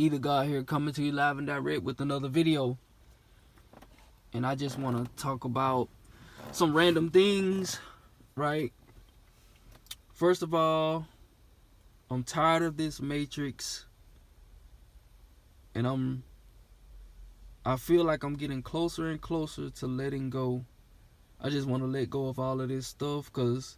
Either God here coming to you live and direct with another video. And I just want to talk about some random things, right? First of all, I'm tired of this matrix, and I feel like I'm getting closer and closer to letting go. I just want to let go of all of this stuff, because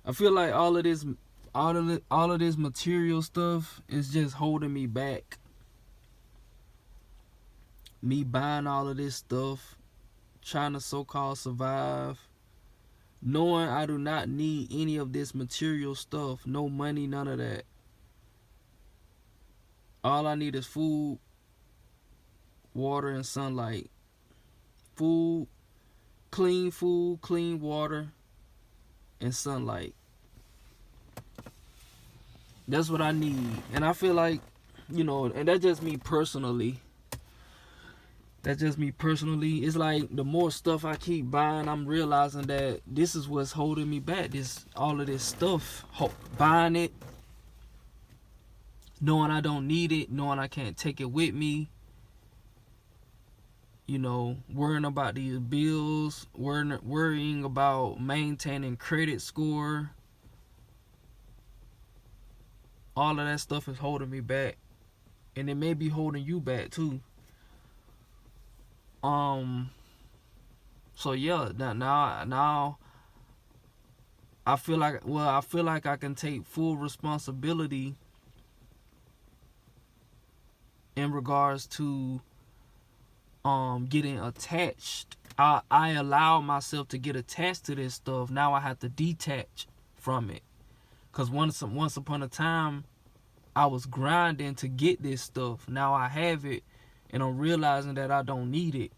I feel like all of this material stuff is just holding me back. Me buying all of this stuff, trying to so-called survive, knowing I do not need any of this material stuff. No money, none of that. All I need is food, water, and sunlight. Food, clean water, and sunlight. That's what I need. And I feel like, and that's just me personally. It's like the more stuff I keep buying, I'm realizing that this is what's holding me back. All of this stuff, buying it, knowing I don't need it, knowing I can't take it with me. Worrying about these bills, worrying about maintaining credit score. All of that stuff is holding me back, and it may be holding you back too. So yeah, now I feel like I can take full responsibility in regards to getting attached. I allow myself to get attached to this stuff. Now I have to detach from it, because once upon a time I was grinding to get this stuff. Now I have it, and I'm realizing that I don't need it.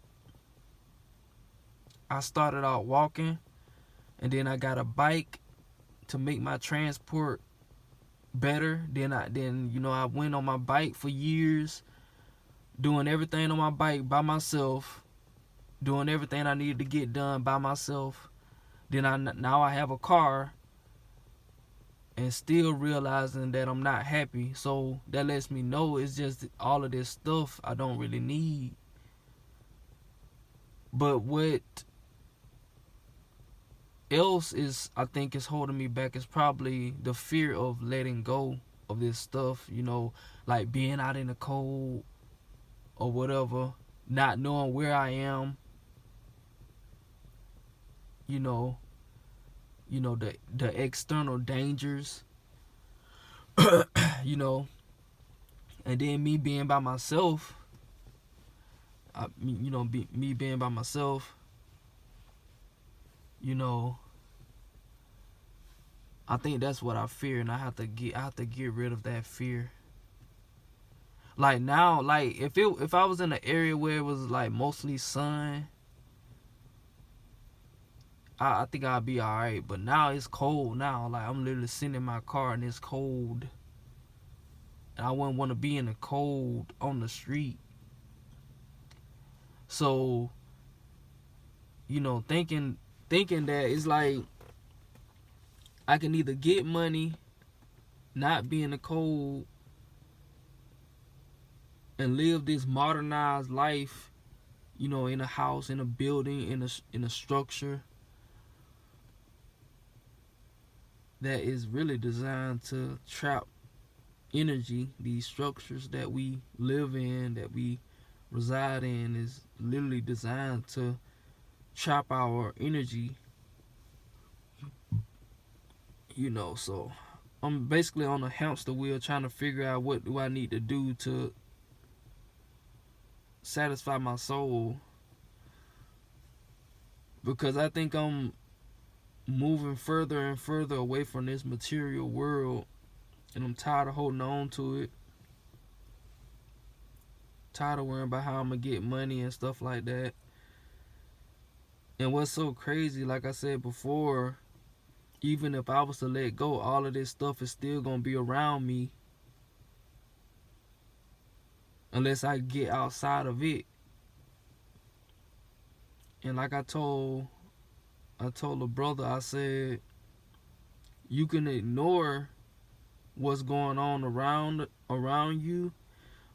I started out walking, and then I got a bike to make my transport better. Then I went on my bike for years, doing everything on my bike by myself, doing everything I needed to get done by myself. Now I have a car, and still realizing that I'm not happy. So that lets me know it's just all of this stuff I don't really need. But what else I think is holding me back is probably the fear of letting go of this stuff, like being out in the cold or whatever, not knowing where I am, the external dangers, and then me being by myself, me being by myself, I think that's what I fear, and I have to get rid of that fear. Like now, like if I was in an area where it was like mostly sun, I think I'd be alright. But now it's cold now. Like I'm literally sitting in my car and it's cold, and I wouldn't want to be in the cold on the street. So, thinking that it's like I can either get money, not be in the cold, and live this modernized life, in a house, in a building, in a structure that is really designed to trap energy. These structures that we live in, that we reside in, is literally designed to trap our energy. So I'm basically on a hamster wheel trying to figure out what do I need to do to satisfy my soul, because I think I'm moving further and further away from this material world, and I'm tired of holding on to it. Tired of worrying about how I'm gonna get money and stuff like that. And what's so crazy, like I said before, even if I was to let go, all of this stuff is still gonna be around me unless I get outside of it. And like I told a brother, I said, you can ignore what's going on around you,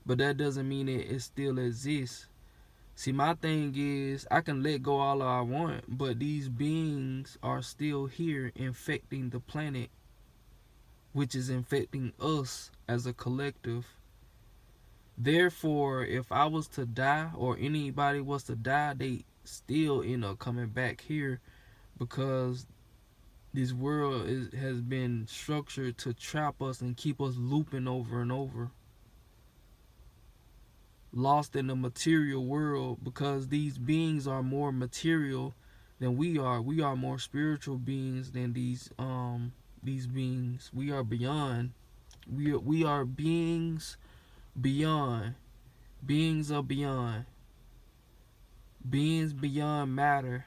but that doesn't mean it still exists. See, my thing is, I can let go all I want, but these beings are still here infecting the planet, which is infecting us as a collective. Therefore, if I was to die or anybody was to die, they still end up coming back here, because this world has been structured to trap us and keep us looping over and over. Lost in the material world, because these beings are more material than we are. We are more spiritual beings than these beings. We are beyond. We are beings beyond. Beings are beyond. Beings beyond matter.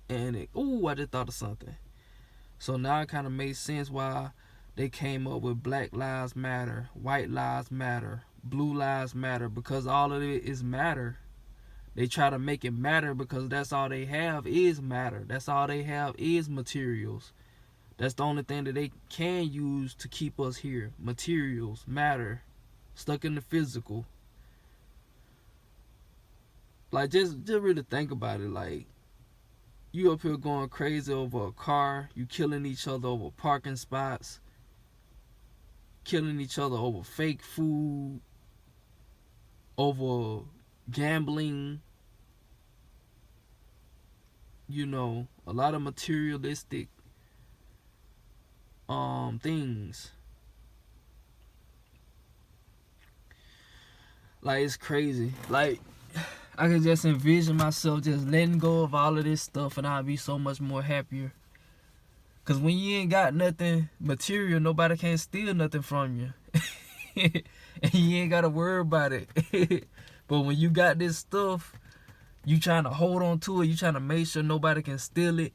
And I just thought of something. So now it kind of makes sense why they came up with Black Lives Matter, White Lives Matter, Blue Lives Matter, because all of it is matter. They try to make it matter because that's all they have is matter. That's all they have is materials. That's the only thing that they can use to keep us here. Materials, matter, stuck in the physical. Like, just really think about it. Like, you up here going crazy over a car. You killing each other over parking spots. Killing each other over fake food. Over gambling. You know, a lot of materialistic things. Like, it's crazy. Like, I can just envision myself just letting go of all of this stuff, and I'll be so much more happier. Cause when you ain't got nothing material, nobody can steal nothing from you. And you ain't gotta worry about it. But when you got this stuff, you trying to hold on to it. You trying to make sure nobody can steal it.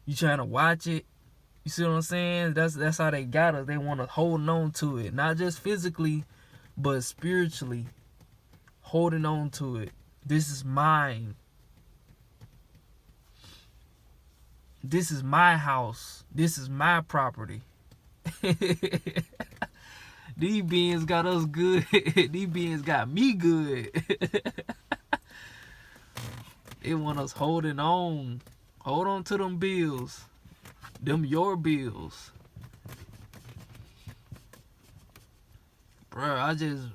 You trying to watch it. You see what I'm saying? That's how they got us. They want to hold on to it. Not just physically, but spiritually. Holding on to it. This is mine. This is my house. This is my property. These beings got us good. These beings got me good. They want us holding on. Hold on to them bills. Them your bills. Bruh,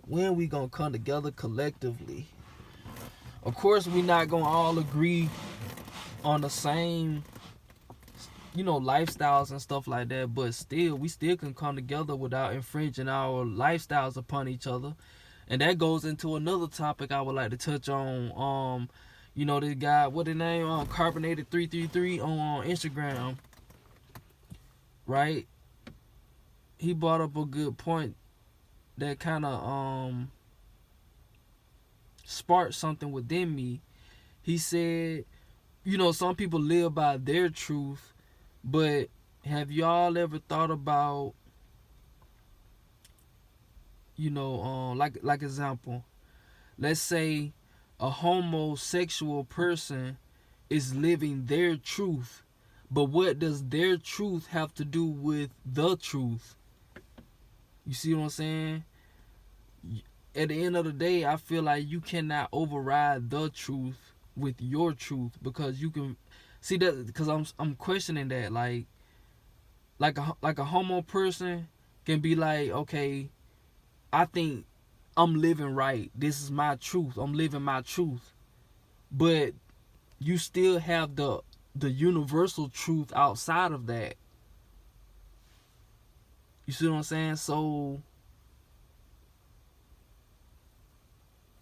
when we gonna come together collectively? Of course, we not gonna all agree on the same, lifestyles and stuff like that, but still, we still can come together without infringing our lifestyles upon each other. And that goes into another topic I would like to touch on. This guy, what his name? Carbonated 333 on Instagram. Right? He brought up a good point that kind of sparked something within me. He said, some people live by their truth, but have y'all ever thought about, like example, let's say a homosexual person is living their truth, but what does their truth have to do with the truth? You see what I'm saying? At the end of the day, I feel like you cannot override the truth with your truth, because you can see that, because I'm questioning that, like a homo person can be like, okay, I think I'm living right. This is my truth. I'm living my truth. But you still have the universal truth outside of that. You see what I'm saying? So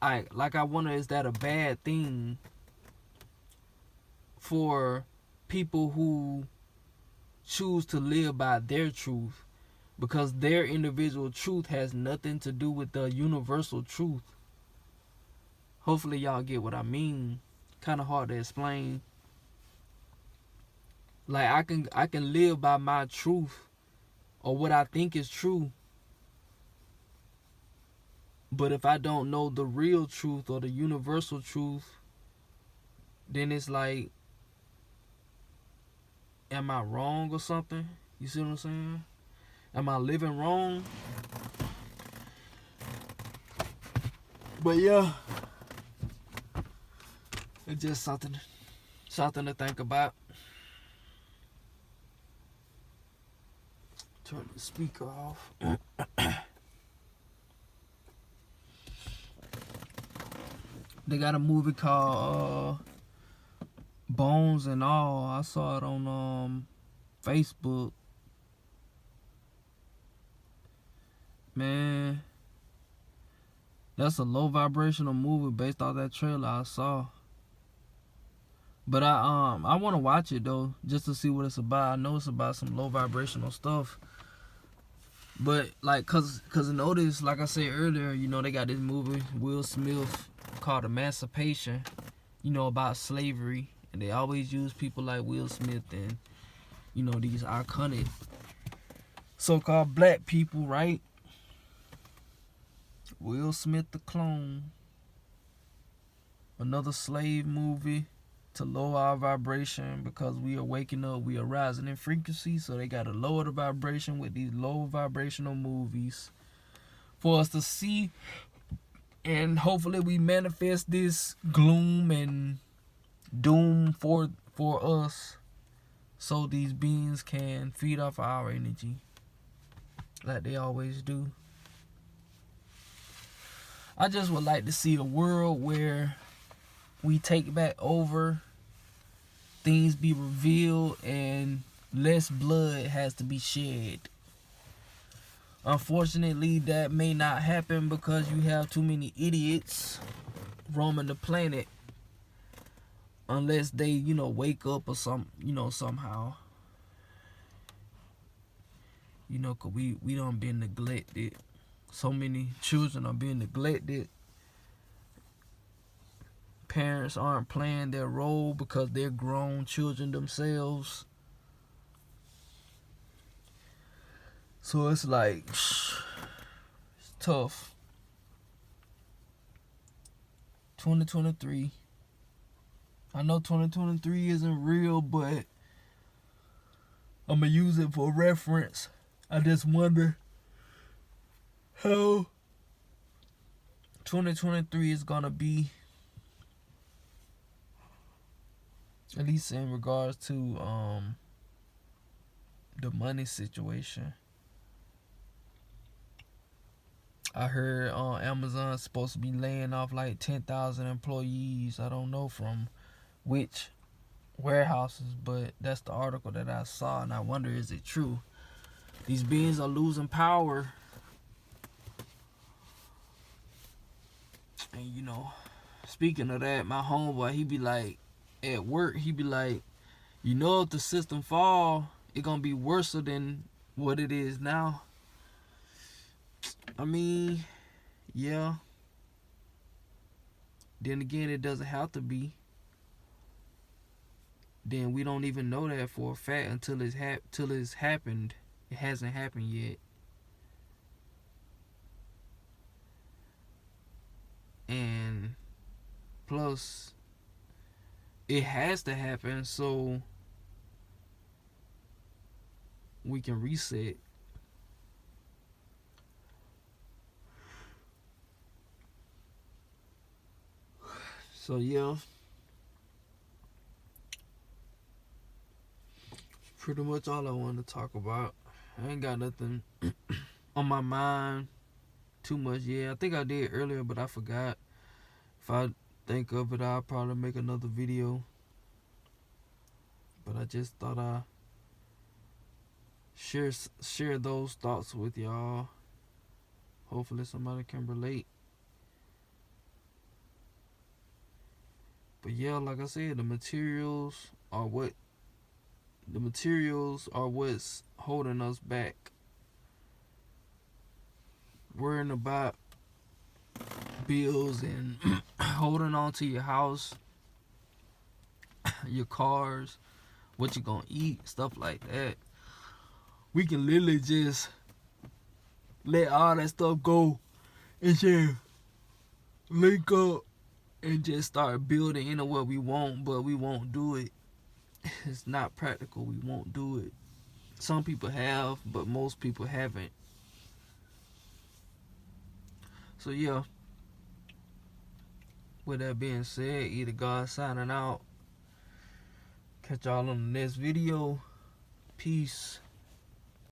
I wonder, is that a bad thing for people who choose to live by their truth, because their individual truth has nothing to do with the universal truth? Hopefully y'all get what I mean. Kind of hard to explain. Like, I can live by my truth, or what I think is true, but if I don't know the real truth or the universal truth, then it's like, am I wrong or something? You see what I'm saying? Am I living wrong? But yeah, it's just something to think about. Turn the speaker off. They got a movie called Bones and All. I saw it on Facebook. Man, that's a low vibrational movie based off that trailer I saw. But I want to watch it though, just to see what it's about. I know it's about some low vibrational stuff. But like, cause notice, like I said earlier, you know, they got this movie Will Smith called Emancipation, you know, about slavery, and they always use people like Will Smith and, you know, these iconic so-called black people, right? Will Smith the Clone, another slave movie to lower our vibration, because we are waking up, we are rising in frequency, so they got to lower the vibration with these low vibrational movies for us to see, and hopefully we manifest this gloom and doom for us, so these beings can feed off our energy like they always do. I just would like to see a world where we take back over, things be revealed, and less blood has to be shed. Unfortunately, that may not happen because you have too many idiots roaming the planet, unless they, you know, wake up or somehow. You know, cause we done been neglected. So many children are being neglected. Parents aren't playing their role because they're grown children themselves. So it's like, it's tough. 2023. I know 2023 isn't real, but I'm going to use it for reference. I just wonder how 2023 is going to be, at least in regards to the money situation. I heard Amazon's supposed to be laying off like 10,000 employees. I don't know from which warehouses, but that's the article that I saw, and I wonder, is it true? These beings are losing power. And you know, speaking of that, my homeboy, he be like, at work, he be like, you know, if the system fall, it gonna be worse than what it is now. I mean, yeah. Then again, it doesn't have to be. Then we don't even know that for a fact until it's happened. It hasn't happened yet. And plus, it has to happen so we can reset. So yeah, pretty much all I wanted to talk about. I ain't got nothing on my mind too much. Yeah, I think I did earlier, but I forgot. If I think of it, I'll probably make another video. But I just thought I'd share those thoughts with y'all. Hopefully somebody can relate. But yeah, like I said, the materials are what's holding us back. Worrying about bills and holding on to your house, your cars, what you gonna eat, stuff like that. We can literally just let all that stuff go and just link up and just start building into what we want, but we won't do it. It's not practical. We won't do it. Some people have, but most people haven't. So yeah, with that being said, Either God signing out. Catch y'all on the next video. Peace.